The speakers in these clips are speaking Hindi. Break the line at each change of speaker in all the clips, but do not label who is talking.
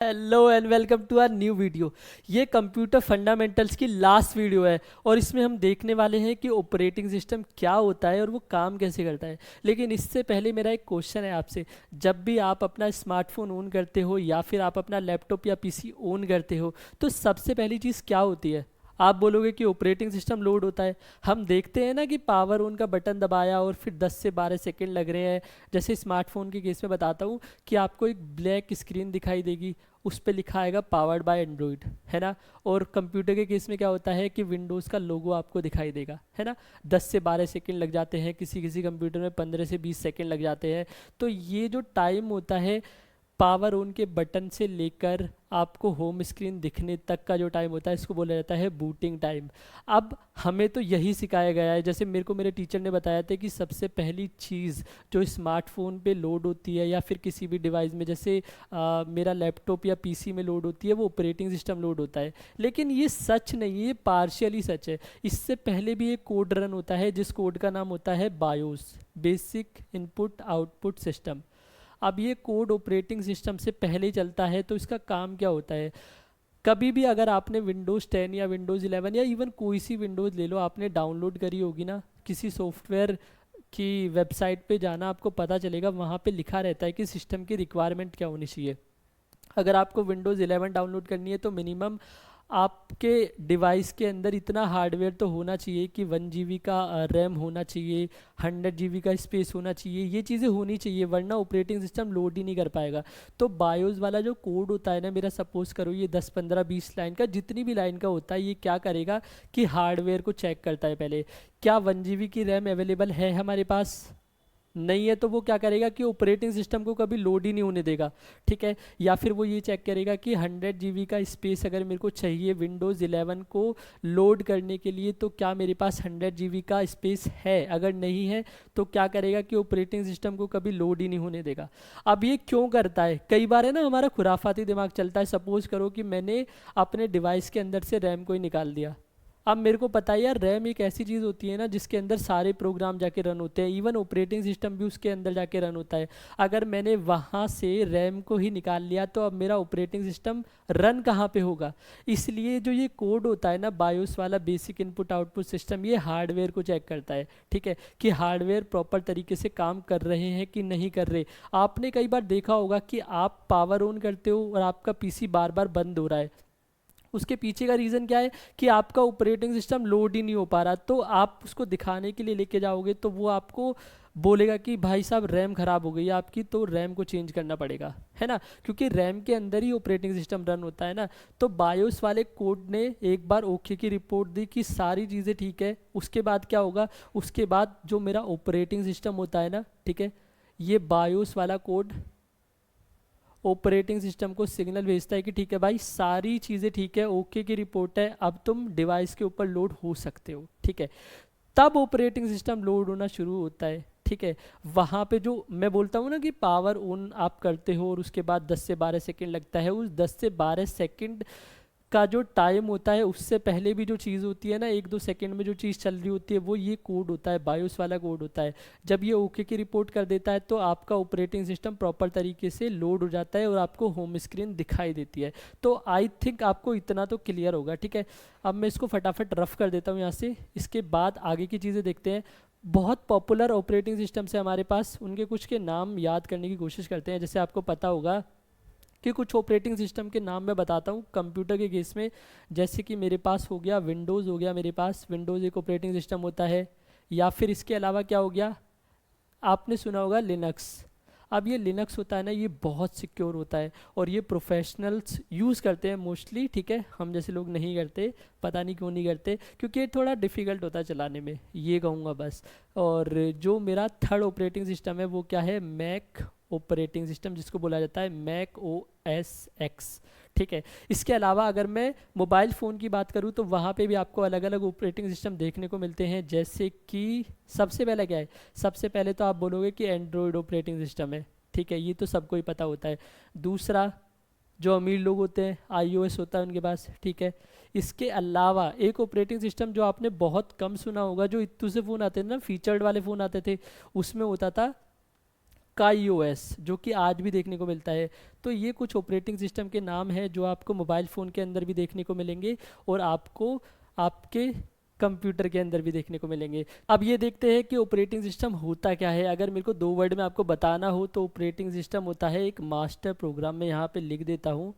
Hello and welcome to our new video. ये कंप्यूटर फंडामेंटल्स की लास्ट वीडियो है और इसमें हम देखने वाले हैं कि ऑपरेटिंग सिस्टम क्या होता है और वो काम कैसे करता है। लेकिन इससे पहले मेरा एक क्वेश्चन है आपसे। जब भी आप अपना स्मार्टफोन ऑन करते हो या फिर आप अपना लैपटॉप या पीसी ऑन करते हो तो सबसे पहली चीज़ क्या होती है? आप बोलोगे कि ऑपरेटिंग सिस्टम लोड होता है। हम देखते हैं ना कि पावर ऑन का बटन दबाया और फिर 10 से 12 सेकंड लग रहे हैं। जैसे स्मार्टफोन के केस में बताता हूँ कि आपको एक ब्लैक स्क्रीन दिखाई देगी, उस पर लिखा आएगा पावर्ड बाय एंड्रॉइड, है ना। और कंप्यूटर के केस में क्या होता है कि विंडोज़ का लोगो आपको दिखाई देगा, है ना। 10 से 12 सेकंड लग जाते हैं, किसी किसी कंप्यूटर में 15 से 20 सेकंड लग जाते हैं। तो ये जो टाइम होता है पावर ऑन के बटन से लेकर आपको होम स्क्रीन दिखने तक का जो टाइम होता है इसको बोला जाता है बूटिंग टाइम। अब हमें तो यही सिखाया गया है, जैसे मेरे को मेरे टीचर ने बताया था कि सबसे पहली चीज़ जो स्मार्टफोन पे लोड होती है या फिर किसी भी डिवाइस में, जैसे मेरा लैपटॉप या पीसी में लोड होती है, वो ऑपरेटिंग सिस्टम लोड होता है। लेकिन ये सच नहीं है, ये पार्शियली सच है। इससे पहले भी एक कोड रन होता है जिस कोड का नाम होता है BIOS, basic input output system. अब ये कोड ऑपरेटिंग सिस्टम से पहले ही चलता है, तो इसका काम क्या होता है? कभी भी अगर आपने विंडोज़ 10 या विंडोज़ 11 या इवन कोई सी विंडोज़ ले लो, आपने डाउनलोड करी होगी ना किसी सॉफ्टवेयर की वेबसाइट पे जाना, आपको पता चलेगा वहाँ पे लिखा रहता है कि सिस्टम की रिक्वायरमेंट क्या होनी चाहिए। अगर आपको विंडोज़ 11 डाउनलोड करनी है तो मिनिमम आपके डिवाइस के अंदर इतना हार्डवेयर तो होना चाहिए कि 1 GB का रैम होना चाहिए, 100 GB का स्पेस होना चाहिए, ये चीज़ें होनी चाहिए, वरना ऑपरेटिंग सिस्टम लोड ही नहीं कर पाएगा। तो बायोस वाला जो कोड होता है ना, मेरा सपोज करो ये 10 15 20 लाइन का, जितनी भी लाइन का होता है, ये क्या करेगा कि हार्डवेयर को चेक करता है पहले। क्या 1 GB की रैम अवेलेबल है हमारे पास? नहीं है तो वो क्या करेगा कि ऑपरेटिंग सिस्टम को कभी लोड ही नहीं होने देगा, ठीक है। या फिर वो ये चेक करेगा कि 100 GB का स्पेस अगर मेरे को चाहिए विंडोज़ 11 को लोड करने के लिए, तो क्या मेरे पास 100 GB का स्पेस है? अगर नहीं है तो क्या करेगा कि ऑपरेटिंग सिस्टम को कभी लोड ही नहीं होने देगा। अब ये क्यों करता है? कई बार है ना हमारा खुराफाती दिमाग चलता है। सपोज़ करो कि मैंने अपने डिवाइस के अंदर से रैम को ही निकाल दिया। अब मेरे को पता है यार, रैम एक ऐसी चीज़ होती है ना जिसके अंदर सारे प्रोग्राम जाके रन होते हैं, इवन ऑपरेटिंग सिस्टम भी उसके अंदर जाके रन होता है। अगर मैंने वहाँ से रैम को ही निकाल लिया तो अब मेरा ऑपरेटिंग सिस्टम रन कहाँ पे होगा? इसलिए जो ये कोड होता है ना बायोस वाला, बेसिक इनपुट आउटपुट सिस्टम, ये हार्डवेयर को चेक करता है, ठीक है, कि हार्डवेयर प्रॉपर तरीके से काम कर रहे हैं कि नहीं कर रहे। आपने कई बार देखा होगा कि आप पावर ऑन करते हो और आपका पीसी बार बार बंद हो रहा है। उसके पीछे का रीज़न क्या है कि आपका ऑपरेटिंग सिस्टम लोड ही नहीं हो पा रहा। तो आप उसको दिखाने के लिए लेके जाओगे तो वो आपको बोलेगा कि भाई साहब रैम ख़राब हो गई है आपकी, तो रैम को चेंज करना पड़ेगा, है ना, क्योंकि रैम के अंदर ही ऑपरेटिंग सिस्टम रन होता है ना। तो बायोस वाले कोड ने एक बार ओके की रिपोर्ट दी कि सारी चीज़ें ठीक है। उसके बाद क्या होगा? उसके बाद जो मेरा ऑपरेटिंग सिस्टम होता है ना, ठीक है, ये बायोस वाला कोड ऑपरेटिंग सिस्टम को सिग्नल भेजता है कि ठीक है भाई, सारी चीज़ें ठीक है, ओके की रिपोर्ट है, अब तुम डिवाइस के ऊपर लोड हो सकते हो, ठीक है। तब ऑपरेटिंग सिस्टम लोड होना शुरू होता है, ठीक है। वहाँ पे जो मैं बोलता हूँ ना कि पावर ऑन आप करते हो और उसके बाद 10 से 12 सेकंड लगता है, उस 10 से 12 सेकंड का जो टाइम होता है उससे पहले भी जो चीज़ होती है ना, 1 2 सेकंड में जो चीज़ चल रही होती है, वो ये कोड होता है, बायोस वाला कोड होता है। जब ये ओके की रिपोर्ट कर देता है तो आपका ऑपरेटिंग सिस्टम प्रॉपर तरीके से लोड हो जाता है और आपको होम स्क्रीन दिखाई देती है। तो आई थिंक आपको इतना तो क्लियर होगा, ठीक है। अब मैं इसको फटाफट रफ कर देता हूँ यहाँ से, इसके बाद आगे की चीज़ें देखते हैं। बहुत पॉपुलर ऑपरेटिंग सिस्टम से हमारे पास, उनके कुछ के नाम याद करने की कोशिश करते हैं। जैसे आपको पता होगा कि कुछ ऑपरेटिंग सिस्टम के नाम मैं बताता हूँ कंप्यूटर के केस में। जैसे कि मेरे पास हो गया विंडोज़, हो गया मेरे पास विंडोज़ एक ऑपरेटिंग सिस्टम होता है। या फिर इसके अलावा क्या हो गया, आपने सुना होगा लिनक्स। अब ये लिनक्स होता है ना, ये बहुत सिक्योर होता है और ये प्रोफेशनल्स यूज़ करते हैं मोस्टली, ठीक है। हम जैसे लोग नहीं करते, पता नहीं क्यों नहीं करते, क्योंकि ये थोड़ा डिफ़िकल्ट होता है चलाने में, ये कहूँगा बस। और जो मेरा थर्ड ऑपरेटिंग सिस्टम है वो क्या है, मैक ऑपरेटिंग सिस्टम, जिसको बोला जाता है मैक ओ एस एक्स, ठीक है। इसके अलावा अगर मैं मोबाइल फ़ोन की बात करूँ तो वहाँ पे भी आपको अलग अलग ऑपरेटिंग सिस्टम देखने को मिलते हैं। जैसे कि सबसे पहले क्या है, सबसे पहले तो आप बोलोगे कि एंड्रॉयड ऑपरेटिंग सिस्टम है, ठीक है, ये तो सबको ही पता होता है। दूसरा, जो अमीर लोग होते हैं iOS होता है उनके पास, ठीक है। इसके अलावा एक ऑपरेटिंग सिस्टम जो आपने बहुत कम सुना होगा, जो इतने से फ़ोन आते थे ना, फीचर्ड वाले फ़ोन आते थे, उसमें होता था काईओएस, जो कि आज भी देखने को मिलता है। तो ये कुछ ऑपरेटिंग सिस्टम के नाम हैं जो आपको मोबाइल फ़ोन के अंदर भी देखने को मिलेंगे और आपको आपके कंप्यूटर के अंदर भी देखने को मिलेंगे। अब ये देखते हैं कि ऑपरेटिंग सिस्टम होता क्या है। अगर मेरे को 2 वर्ड में आपको बताना हो तो ऑपरेटिंग सिस्टम होता है एक मास्टर प्रोग्राम। मैं यहाँ पे लिख देता हूँ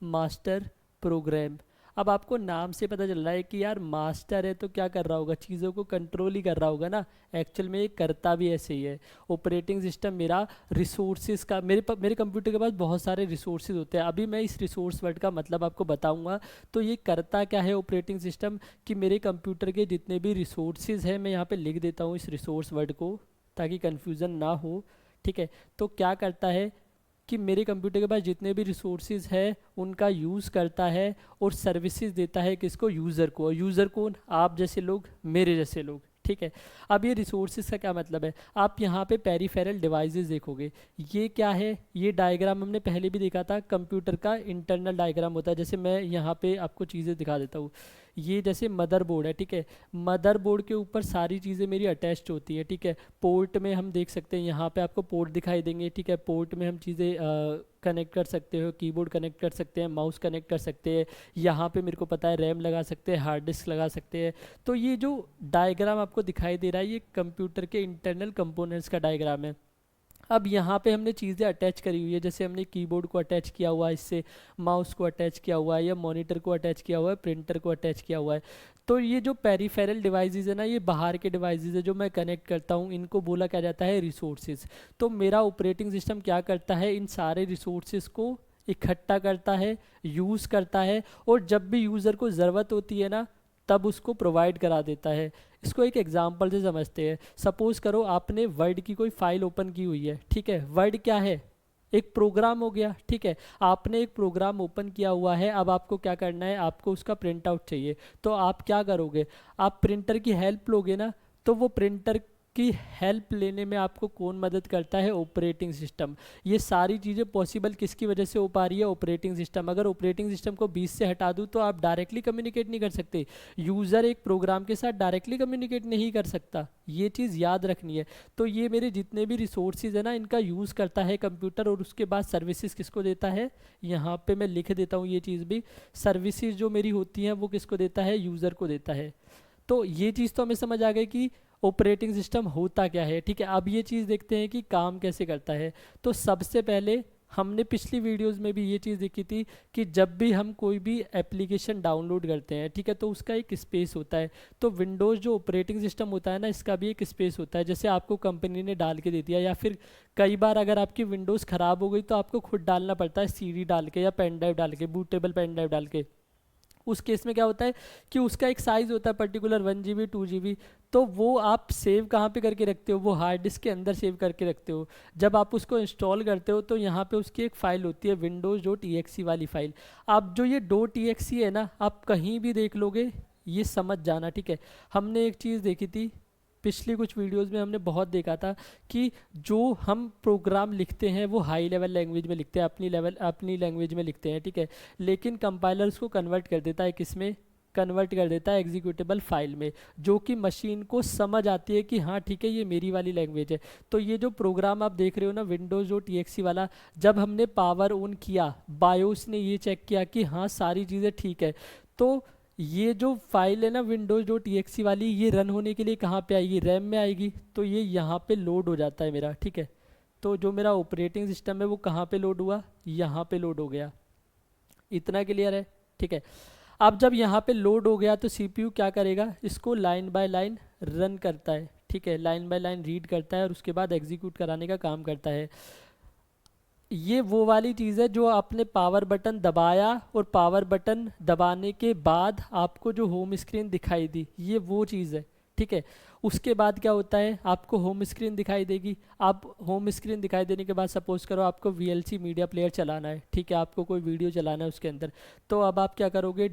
मास्टर प्रोग्राम। अब आपको नाम से पता चल रहा है कि यार मास्टर है तो क्या कर रहा होगा, चीज़ों को कंट्रोल ही कर रहा होगा ना। एक्चुअल में ये करता भी ऐसे ही है। ऑपरेटिंग सिस्टम मेरा रिसोर्सेज का, मेरे कंप्यूटर के पास बहुत सारे रिसोर्सेज होते हैं। अभी मैं इस रिसोर्स वर्ड का मतलब आपको बताऊंगा। तो ये करता क्या है ऑपरेटिंग सिस्टम, कि मेरे कंप्यूटर के जितने भी रिसोर्सेज हैं, मैं यहाँ पे लिख देता हूँ इस रिसोर्स वर्ड को ताकि कन्फ्यूज़न ना हो। ठीक है, तो क्या करता है कि मेरे कंप्यूटर के पास जितने भी रिसोर्सेज है उनका यूज़ करता है और सर्विसेज देता है किसको, यूज़र को। और यूज़र कौन, आप जैसे लोग, मेरे जैसे लोग। ठीक है, अब ये रिसोर्सेज का क्या मतलब है, आप यहाँ पे पेरिफेरल डिवाइसेस देखोगे। ये क्या है, ये डायग्राम हमने पहले भी देखा था, कंप्यूटर का इंटरनल डायग्राम होता है। जैसे मैं यहाँ पे आपको चीज़ें दिखा देता हूँ। ये जैसे मदरबोर्ड है, ठीक है, मदरबोर्ड के ऊपर सारी चीज़ें मेरी अटैच्ड होती हैं। ठीक है, पोर्ट में हम देख सकते हैं, यहाँ पे आपको पोर्ट दिखाई देंगे। ठीक है, पोर्ट में हम चीज़ें कनेक्ट कर सकते हो, कीबोर्ड कनेक्ट कर सकते हैं, माउस कनेक्ट कर सकते हैं। यहाँ पे मेरे को पता है रैम लगा सकते हैं, हार्ड डिस्क लगा सकते हैं। तो ये जो डायग्राम आपको दिखाई दे रहा है ये कंप्यूटर के इंटरनल कंपोनेंट्स का डायग्राम है। अब यहाँ पे हमने चीज़ें अटैच करी हुई है, जैसे हमने कीबोर्ड को अटैच किया हुआ है, इससे माउस को अटैच किया हुआ है, या मॉनिटर को अटैच किया हुआ है, प्रिंटर को अटैच किया हुआ है। तो ये जो पेरिफेरल डिवाइसेस है ना, ये बाहर के डिवाइसेस है जो मैं कनेक्ट करता हूँ, इनको बोला क्या जाता है, रिसोर्सेज। तो मेरा ऑपरेटिंग सिस्टम क्या करता है, इन सारे रिसोर्सेज को इकट्ठा करता है, यूज़ करता है, और जब भी यूज़र को ज़रूरत होती है ना तब उसको प्रोवाइड करा देता है। इसको एक एग्जांपल से समझते हैं। सपोज करो आपने वर्ड की कोई फाइल ओपन की हुई है। ठीक है, वर्ड क्या है, एक प्रोग्राम हो गया। ठीक है, आपने एक प्रोग्राम ओपन किया हुआ है, अब आपको क्या करना है, आपको उसका प्रिंट आउट चाहिए। तो आप क्या करोगे, आप प्रिंटर की हेल्प लोगे ना। तो वो प्रिंटर की हेल्प लेने में आपको कौन मदद करता है, ऑपरेटिंग सिस्टम। ये सारी चीज़ें पॉसिबल किसकी वजह से हो पा रही है, ऑपरेटिंग सिस्टम। अगर ऑपरेटिंग सिस्टम को बीच से हटा दूँ तो आप डायरेक्टली कम्युनिकेट नहीं कर सकते। यूज़र एक प्रोग्राम के साथ डायरेक्टली कम्युनिकेट नहीं कर सकता, ये चीज़ याद रखनी है। तो ये मेरे जितने भी रिसोर्सेज है ना, इनका यूज़ करता है कंप्यूटर, और उसके बाद सर्विसेज किसको देता है, यहाँ पे मैं लिख देता हूँ ये चीज़ भी। सर्विसेज जो मेरी होती हैं वो किसको देता है, यूज़र को देता है। तो ये चीज़ तो हमें समझ आ गई कि ऑपरेटिंग सिस्टम होता क्या है। ठीक है, अब ये चीज़ देखते हैं कि काम कैसे करता है। तो सबसे पहले हमने पिछली वीडियोस में भी ये चीज़ देखी थी कि जब भी हम कोई भी एप्लीकेशन डाउनलोड करते हैं, ठीक है, तो उसका एक स्पेस होता है। तो विंडोज़ जो ऑपरेटिंग सिस्टम होता है ना, इसका भी एक स्पेस होता है, जैसे आपको कंपनी ने डाल के दे दिया, या फिर कई बार अगर आपकी विंडोज़ ख़राब हो गई तो आपको खुद डालना पड़ता है, सीडी डाल के या पेन ड्राइव डाल के, बूटेबल पेन ड्राइव डाल के। उस केस में क्या होता है कि उसका एक साइज़ होता है पर्टिकुलर, 1 GB 2 GB। तो वो आप सेव कहाँ पे करके रखते हो, वो हार्ड डिस्क के अंदर सेव करके रखते हो। जब आप उसको इंस्टॉल करते हो तो यहाँ पे उसकी एक फ़ाइल होती है, windows.exe वाली फ़ाइल। अब जो ये .exe है ना, आप कहीं भी देख लोगे, ये समझ जाना। ठीक है, हमने एक चीज़ देखी थी पिछली कुछ वीडियोस में, हमने बहुत देखा था कि जो हम प्रोग्राम लिखते हैं वो हाई लेवल लैंग्वेज में लिखते हैं, अपनी लैंग्वेज में लिखते हैं। ठीक है, लेकिन कंपाइलर उसको कन्वर्ट कर देता है, किसमें कन्वर्ट कर देता है, एग्जीक्यूटेबल फाइल में, जो कि मशीन को समझ आती है कि हाँ ठीक है ये मेरी वाली लैंग्वेज है। तो ये जो प्रोग्राम आप देख रहे हो ना, windows.exe वाला, जब हमने पावर ऑन किया, बायोस ने ये चेक किया कि हाँ सारी चीज़ें ठीक है, तो ये जो फाइल है ना windows.exe वाली, ये रन होने के लिए कहाँ पे आएगी, रैम में आएगी। तो ये यहाँ पे लोड हो जाता है मेरा। ठीक है, तो जो मेरा ऑपरेटिंग सिस्टम है वो कहाँ पे लोड हुआ, यहाँ पे लोड हो गया। इतना क्लियर है। ठीक है, अब जब यहाँ पे लोड हो गया तो सीपीयू क्या करेगा, इसको लाइन बाय लाइन रन करता है। ठीक है, लाइन बाय लाइन रीड करता है और उसके बाद एग्जीक्यूट कराने का काम करता है। ये वो वाली चीज़ है जो आपने पावर बटन दबाया और पावर बटन दबाने के बाद आपको जो होम स्क्रीन दिखाई दी, ये वो चीज़ है। ठीक है, उसके बाद क्या होता है, आपको होम स्क्रीन दिखाई देगी। आप होम स्क्रीन दिखाई देने के बाद सपोज करो आपको VLC मीडिया प्लेयर चलाना है। ठीक है, आपको कोई वीडियो चलाना है उसके अंदर। तो अब आप क्या करोगे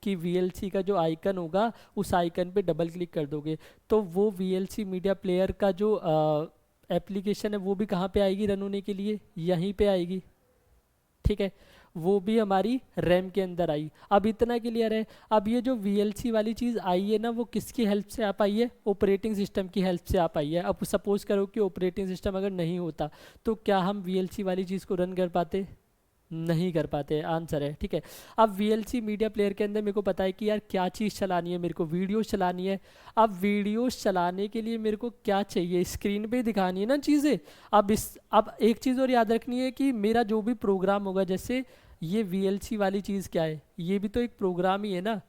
कि VLC का जो आइकन होगा उस आइकन पे डबल क्लिक कर दोगे, तो वो VLC मीडिया प्लेयर का जो एप्लीकेशन है वो भी कहाँ पे आएगी रन होने के लिए, यहीं पे आएगी। ठीक है, वो भी हमारी रैम के अंदर आई। अब इतना क्लियर है। अब ये जो VLC वाली चीज़ आई है ना, वो किसकी हेल्प से आ पाई है? ऑपरेटिंग सिस्टम की हेल्प से आ पाई है। अब सपोज करो कि ऑपरेटिंग सिस्टम अगर नहीं होता तो क्या हम VLC वाली चीज़ को रन कर पाते? नहीं कर पाते, आंसर है। ठीक है, अब VLC मीडिया प्लेयर के अंदर मेरे को पता है कि यार क्या चीज़ चलानी है, मेरे को वीडियोस चलानी है। अब वीडियोस चलाने के लिए मेरे को क्या चाहिए? स्क्रीन पे दिखानी है ना चीज़ें। अब एक चीज़ और याद रखनी है कि मेरा जो भी प्रोग्राम होगा, जैसे ये VLC वाली चीज़ क्या है, ये भी तो एक प्रोग्राम ही है ना।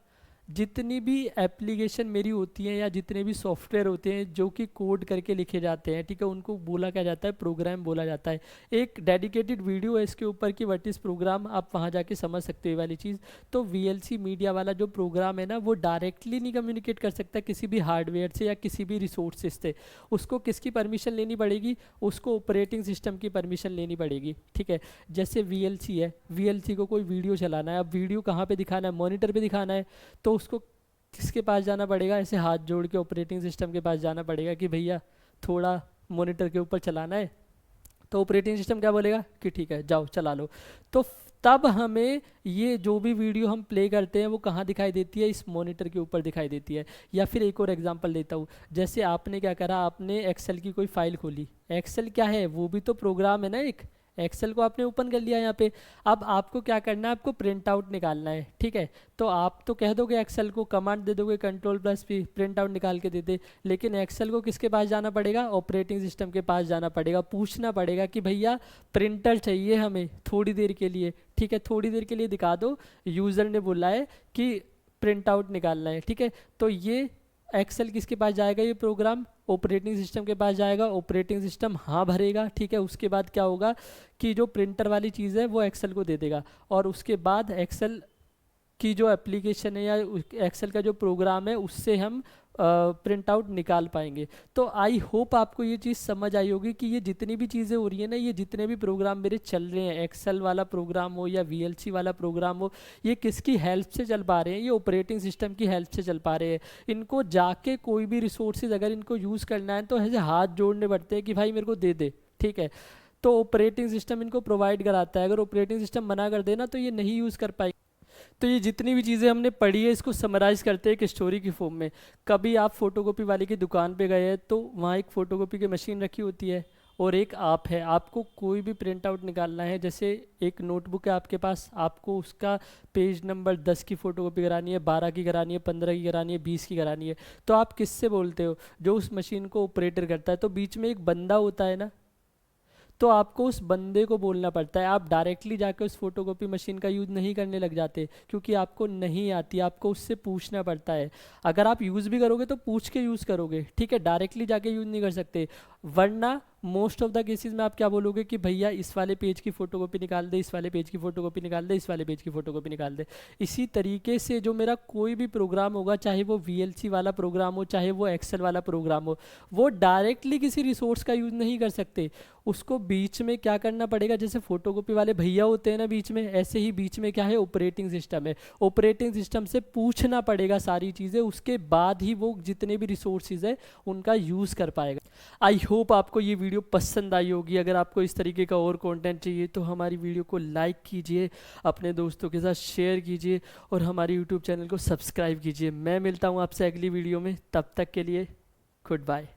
जितनी भी एप्लीकेशन मेरी होती हैं या जितने भी सॉफ्टवेयर होते हैं जो कि कोड करके लिखे जाते हैं, ठीक है, उनको बोला क्या जाता है? प्रोग्राम बोला जाता है। एक डेडिकेटेड वीडियो है इसके ऊपर कि व्हाट इज़ प्रोग्राम, आप वहाँ जाके समझ सकते हो ये वाली चीज़। तो VLC मीडिया वाला जो प्रोग्राम है ना, वो डायरेक्टली नहीं कम्युनिकेट कर सकता किसी भी हार्डवेयर से या किसी भी रिसोर्सेज से। उसको किसकी परमिशन लेनी पड़ेगी? उसको ऑपरेटिंग सिस्टम की परमिशन लेनी पड़ेगी। ठीक है, जैसे VLC है, VLC को कोई वीडियो चलाना है, अब वीडियो कहाँ पे दिखाना है? मॉनिटर पे दिखाना है। तो उसको किसके पास जाना पड़ेगा? ऐसे हाथ जोड़ के ऑपरेटिंग सिस्टम के पास जाना पड़ेगा कि भैया थोड़ा मॉनिटर के ऊपर चलाना है। तो ऑपरेटिंग सिस्टम क्या बोलेगा कि ठीक है जाओ चला लो। तो तब हमें ये जो भी वीडियो हम प्ले करते हैं वो कहाँ दिखाई देती है? इस मॉनिटर के ऊपर दिखाई देती है। या फिर एक और एग्जांपल देता हूँ, जैसे आपने क्या करा, आपने एक्सेल की कोई फाइल खोली। एक्सेल क्या है? वो भी तो प्रोग्राम है ना एक। एक्सेल को आपने ओपन कर लिया यहाँ पे। अब आपको क्या करना है? आपको प्रिंट आउट निकालना है। ठीक है, तो आप तो कह दोगे एक्सेल को, कमांड दे दोगे Ctrl+P, प्रिंट आउट निकाल के दे दे। लेकिन एक्सेल को किसके पास जाना पड़ेगा? ऑपरेटिंग सिस्टम के पास जाना पड़ेगा, पूछना पड़ेगा कि भैया प्रिंटर चाहिए हमें थोड़ी देर के लिए। ठीक है, थोड़ी देर के लिए दिखा दो, यूज़र ने बोला है कि प्रिंट आउट निकालना है। ठीक है, तो ये एक्सेल किसके पास जाएगा? ये प्रोग्राम ऑपरेटिंग सिस्टम के पास जाएगा। ऑपरेटिंग सिस्टम हाँ भरेगा। ठीक है, उसके बाद क्या होगा कि जो प्रिंटर वाली चीज़ है वो एक्सेल को दे देगा, और उसके बाद एक्सेल की जो एप्लीकेशन है या एक्सेल का जो प्रोग्राम है उससे हम प्रिंट आउट निकाल पाएंगे। तो आई होप आपको ये चीज़ समझ आई होगी कि ये जितनी भी चीज़ें हो रही है ना, ये जितने भी प्रोग्राम मेरे चल रहे हैं, एक्सेल वाला प्रोग्राम हो या VLC वाला प्रोग्राम हो, ये किसकी हेल्प से चल पा रहे हैं? ये ऑपरेटिंग सिस्टम की हेल्प से चल पा रहे हैं। इनको जाके कोई भी रिसोर्सेज अगर इनको यूज़ करना है तो ऐसे हाथ जोड़ने पड़ते हैं कि भाई मेरे को दे दे। ठीक है, तो ऑपरेटिंग सिस्टम इनको प्रोवाइड कराता है। अगर ऑपरेटिंग सिस्टम मना कर देना तो ये नहीं यूज़ कर पाएंगे। तो ये जितनी भी चीज़ें हमने पढ़ी है इसको समराइज़ करते हैं एक स्टोरी की फॉर्म में। कभी आप फोटोकॉपी वाले की दुकान पे गए हैं तो वहाँ एक फ़ोटोकॉपी की मशीन रखी होती है और एक आप है, आपको कोई भी प्रिंट आउट निकालना है। जैसे एक नोटबुक है आपके पास, आपको उसका पेज नंबर 10 की फ़ोटोकॉपी करानी है, 12 की करानी है, 15 की करानी है, 20 की करानी है। तो आप किससे बोलते हो? जो उस मशीन को ऑपरेटर करता है। तो बीच में एक बंदा होता है ना, तो आपको उस बंदे को बोलना पड़ता है। आप डायरेक्टली जाकर उस फोटोकॉपी मशीन का यूज़ नहीं करने लग जाते क्योंकि आपको नहीं आती, आपको उससे पूछना पड़ता है। अगर आप यूज़ भी करोगे तो पूछ के यूज़ करोगे। ठीक है, डायरेक्टली जाके यूज़ नहीं कर सकते, वरना मोस्ट ऑफ द केसेस में आप क्या बोलोगे कि भैया इस वाले पेज की फ़ोटोकॉपी निकाल दे, इस वाले पेज की फ़ोटोकॉपी निकाल दे, इस वाले पेज की फ़ोटोकॉपी निकाल दे। इसी तरीके से जो मेरा कोई भी प्रोग्राम होगा, चाहे वो VLC वाला प्रोग्राम हो, चाहे वो एक्सेल वाला प्रोग्राम हो, वो डायरेक्टली किसी रिसोर्स का यूज़ नहीं कर सकते। उसको बीच में क्या करना पड़ेगा? जैसे फोटोकॉपी वाले भैया होते हैं ना बीच में, ऐसे ही बीच में क्या है? ऑपरेटिंग सिस्टम है। ऑपरेटिंग सिस्टम से पूछना पड़ेगा सारी चीज़ें, उसके बाद ही वो जितने भी रिसोर्सेज है उनका यूज़ कर पाएगा। आई होप आपको ये वीडियो पसंद आई होगी। अगर आपको इस तरीके का और कंटेंट चाहिए तो हमारी वीडियो को लाइक कीजिए, अपने दोस्तों के साथ शेयर कीजिए और हमारे यूट्यूब चैनल को सब्सक्राइब कीजिए। मैं मिलता हूँ आपसे अगली वीडियो में, तब तक के लिए गुड बाय।